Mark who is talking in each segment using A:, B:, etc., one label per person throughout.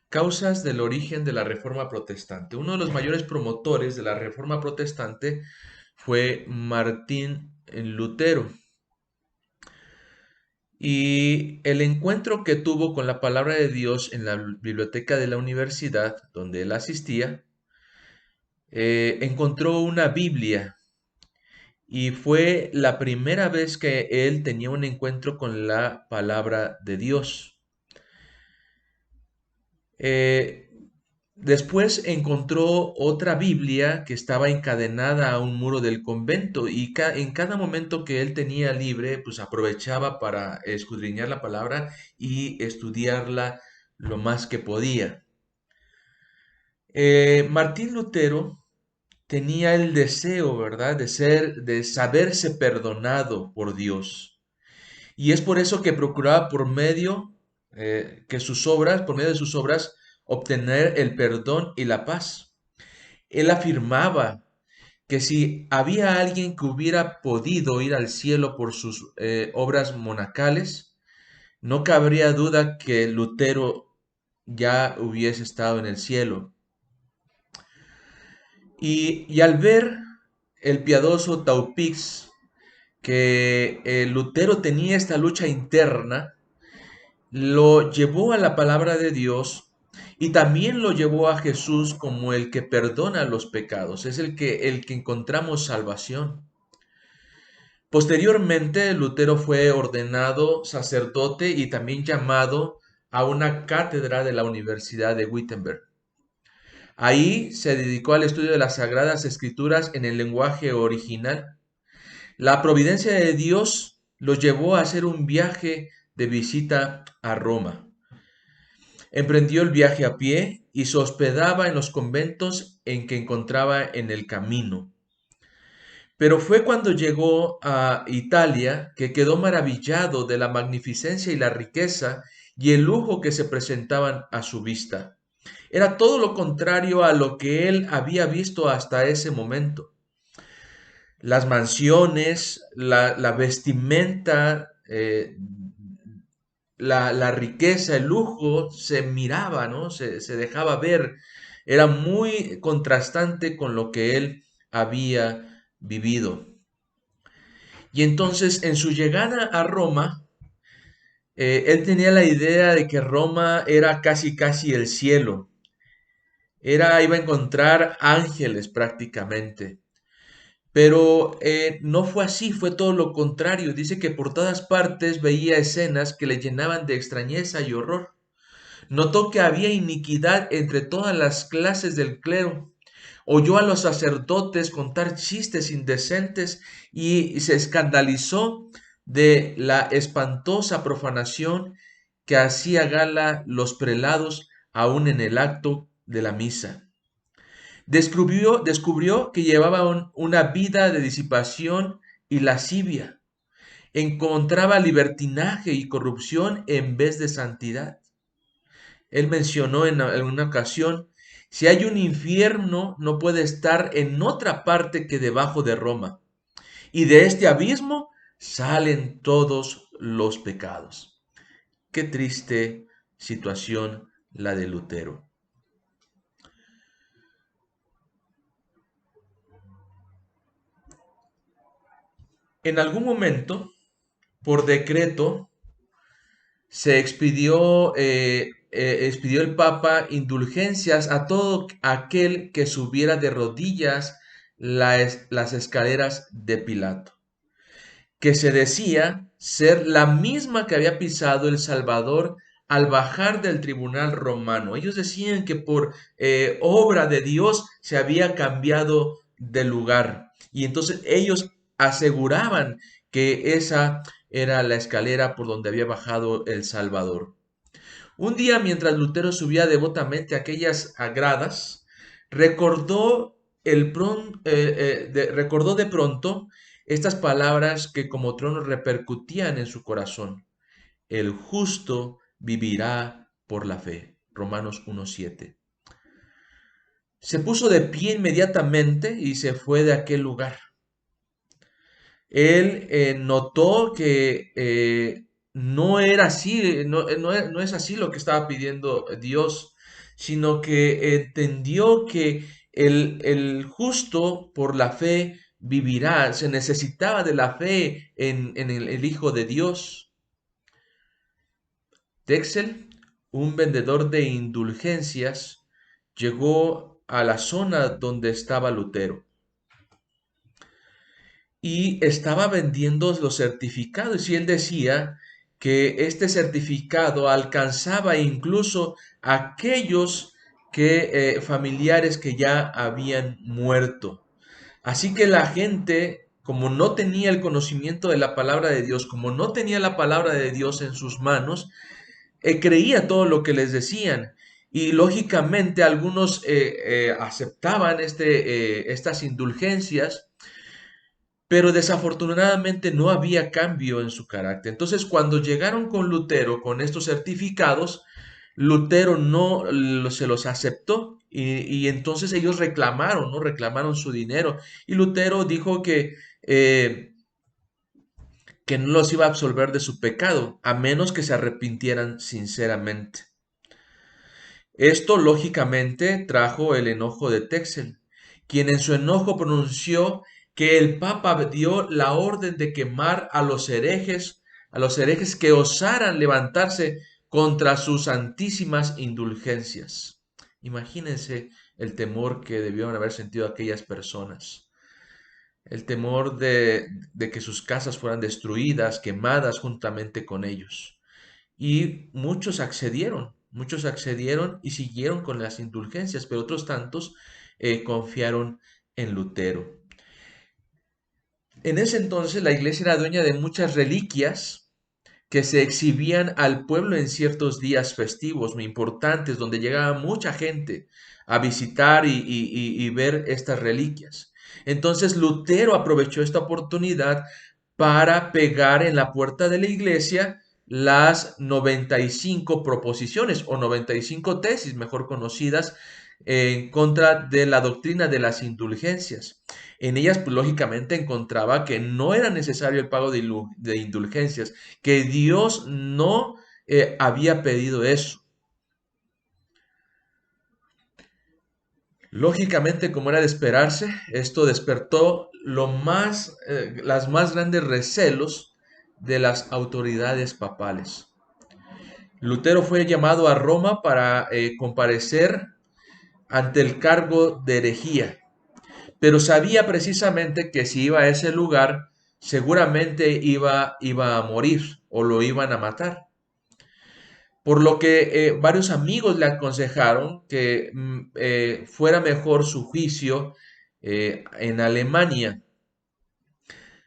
A: Causas del origen de la Reforma Protestante. Uno de los mayores promotores de la Reforma Protestante fue Martín Lutero. Y el encuentro que tuvo con la palabra de Dios en la biblioteca de la universidad donde él asistía, encontró una Biblia y fue la primera vez que él tenía un encuentro con la palabra de Dios. Eh, Después encontró otra Biblia que estaba encadenada a un muro del convento y en cada momento que él tenía libre, pues aprovechaba para escudriñar la palabra y estudiarla lo más que podía. Martín Lutero tenía el deseo, ¿verdad?, de saberse perdonado por Dios. Y es por eso que procuraba por medio de sus obras, obtener el perdón y la paz. Él afirmaba que si había alguien que hubiera podido ir al cielo por sus obras monacales, no cabría duda que Lutero ya hubiese estado en el cielo. Y al ver el piadoso Taupix que Lutero tenía esta lucha interna, lo llevó a la palabra de Dios y también lo llevó a Jesús como el que perdona los pecados, es el que encontramos salvación. Posteriormente, Lutero fue ordenado sacerdote y también llamado a una cátedra de la Universidad de Wittenberg. Ahí se dedicó al estudio de las Sagradas Escrituras en el lenguaje original. La providencia de Dios lo llevó a hacer un viaje de visita a Roma. Emprendió el viaje a pie y se hospedaba en los conventos en que encontraba en el camino. Pero fue cuando llegó a Italia que quedó maravillado de la magnificencia y la riqueza y el lujo que se presentaban a su vista. Era todo lo contrario a lo que él había visto hasta ese momento. Las mansiones, la vestimenta, la riqueza, el lujo se miraba, ¿no? Se dejaba ver. Era muy contrastante con lo que él había vivido. Y entonces, en su llegada a Roma, él tenía la idea de que Roma era casi casi el cielo. Iba a encontrar ángeles prácticamente. Pero no fue así, fue todo lo contrario. Dice que por todas partes veía escenas que le llenaban de extrañeza y horror. Notó que había iniquidad entre todas las clases del clero. Oyó a los sacerdotes contar chistes indecentes y se escandalizó de la espantosa profanación que hacía gala los prelados aún en el acto de la misa. Descubrió que llevaban una vida de disipación y lascivia. Encontraba libertinaje y corrupción en vez de santidad. Él mencionó en una ocasión, si hay un infierno, no puede estar en otra parte que debajo de Roma. Y de este abismo salen todos los pecados. Qué triste situación la de Lutero. En algún momento, por decreto, expidió el Papa indulgencias a todo aquel que subiera de rodillas las escaleras de Pilato, que se decía ser la misma que había pisado el Salvador al bajar del tribunal romano. Ellos decían que por obra de Dios se había cambiado de lugar. Y entonces ellos aseguraban que esa era la escalera por donde había bajado el Salvador. Un día, mientras Lutero subía devotamente aquellas gradas, recordó de pronto estas palabras que como trono repercutían en su corazón. El justo vivirá por la fe. Romanos 1:7. Se puso de pie inmediatamente y se fue de aquel lugar. Él notó que no era así, no es así lo que estaba pidiendo Dios. sino que entendió que el justo por la fe vivirá. Se necesitaba de la fe en el Hijo de Dios. Texel, un vendedor de indulgencias, llegó a la zona donde estaba Lutero y estaba vendiendo los certificados, y él decía que este certificado alcanzaba incluso a aquellos familiares que ya habían muerto. Así que la gente, como no tenía el conocimiento de la palabra de Dios, como no tenía la palabra de Dios en sus manos, creía todo lo que les decían. Y lógicamente algunos aceptaban estas indulgencias, pero desafortunadamente no había cambio en su carácter. Entonces, cuando llegaron con Lutero, con estos certificados, Lutero no se los aceptó, y entonces ellos reclamaron, ¿no? Reclamaron su dinero. Y Lutero dijo que no los iba a absolver de su pecado, a menos que se arrepintieran sinceramente. Esto lógicamente trajo el enojo de Texel, quien en su enojo pronunció que el Papa dio la orden de quemar a los herejes que osaran levantarse contra sus santísimas indulgencias. Imagínense el temor que debieron haber sentido aquellas personas. El temor de que sus casas fueran destruidas, quemadas juntamente con ellos. Y muchos accedieron y siguieron con las indulgencias, pero otros tantos confiaron en Lutero. En ese entonces la iglesia era dueña de muchas reliquias que se exhibían al pueblo en ciertos días festivos muy importantes, donde llegaba mucha gente a visitar y ver estas reliquias. Entonces Lutero aprovechó esta oportunidad para pegar en la puerta de la iglesia las 95 proposiciones o 95 tesis, mejor conocidas, en contra de la doctrina de las indulgencias. En ellas, pues, lógicamente encontraba que no era necesario el pago de indulgencias, que Dios no había pedido eso. Lógicamente, como era de esperarse, esto despertó las más grandes recelos de las autoridades papales. Lutero fue llamado a Roma para comparecer ante el cargo de herejía, pero sabía precisamente que si iba a ese lugar, seguramente iba a morir o lo iban a matar. Por lo que varios amigos le aconsejaron que fuera mejor su juicio en Alemania,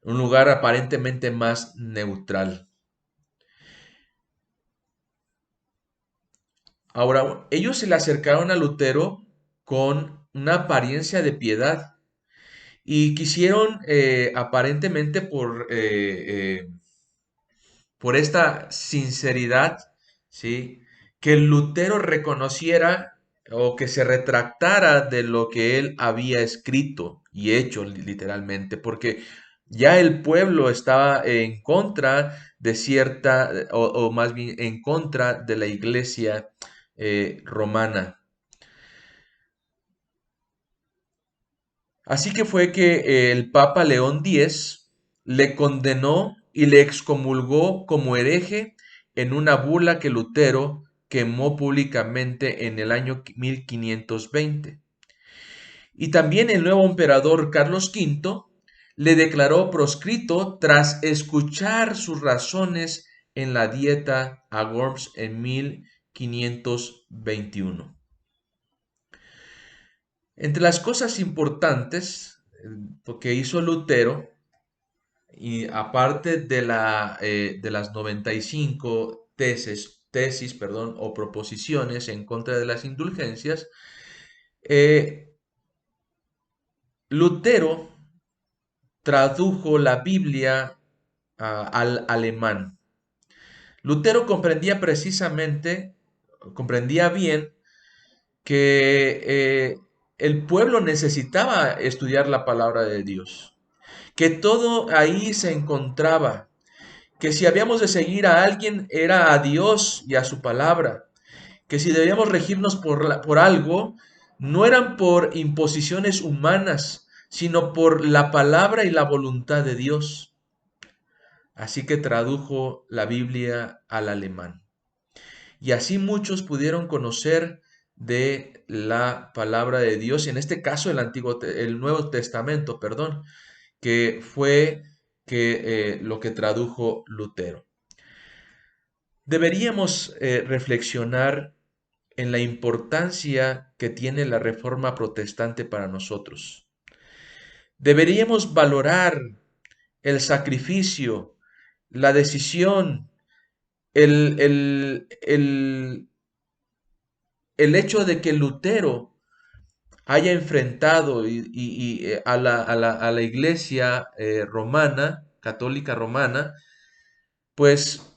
A: un lugar aparentemente más neutral. Ahora, ellos se le acercaron a Lutero con una apariencia de piedad y quisieron, aparentemente por esta sinceridad, ¿sí?, que Lutero reconociera o que se retractara de lo que él había escrito y hecho literalmente, porque ya el pueblo estaba en contra de o más bien en contra de la iglesia romana. Así que fue que el Papa León X le condenó y le excomulgó como hereje en una bula que Lutero quemó públicamente en el año 1520. Y también el nuevo emperador Carlos V le declaró proscrito tras escuchar sus razones en la dieta a Worms en 1521. Entre las cosas importantes que hizo Lutero, y aparte de las 95 tesis, perdón, o proposiciones en contra de las indulgencias, eh, Lutero tradujo la Biblia al alemán. Lutero comprendía bien que el pueblo necesitaba estudiar la palabra de Dios, que todo ahí se encontraba, que si habíamos de seguir a alguien era a Dios y a su palabra, que si debíamos regirnos por algo, no eran por imposiciones humanas, sino por la palabra y la voluntad de Dios. Así que tradujo la Biblia al alemán. Y así muchos pudieron conocer de la palabra de Dios, y en este caso el Nuevo Testamento, perdón, que fue lo que tradujo Lutero. Deberíamos reflexionar en la importancia que tiene la Reforma Protestante para nosotros. Deberíamos valorar el sacrificio, la decisión, el, el, el, el hecho de que Lutero haya enfrentado a la iglesia romana, católica romana, pues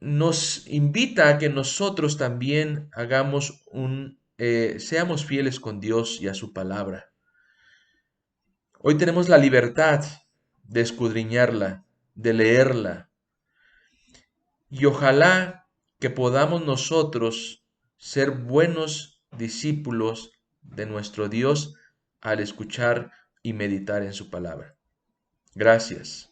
A: nos invita a que nosotros también seamos fieles con Dios y a su palabra. Hoy tenemos la libertad de escudriñarla, de leerla, y ojalá que podamos nosotros ser buenos discípulos de nuestro Dios al escuchar y meditar en su palabra. Gracias.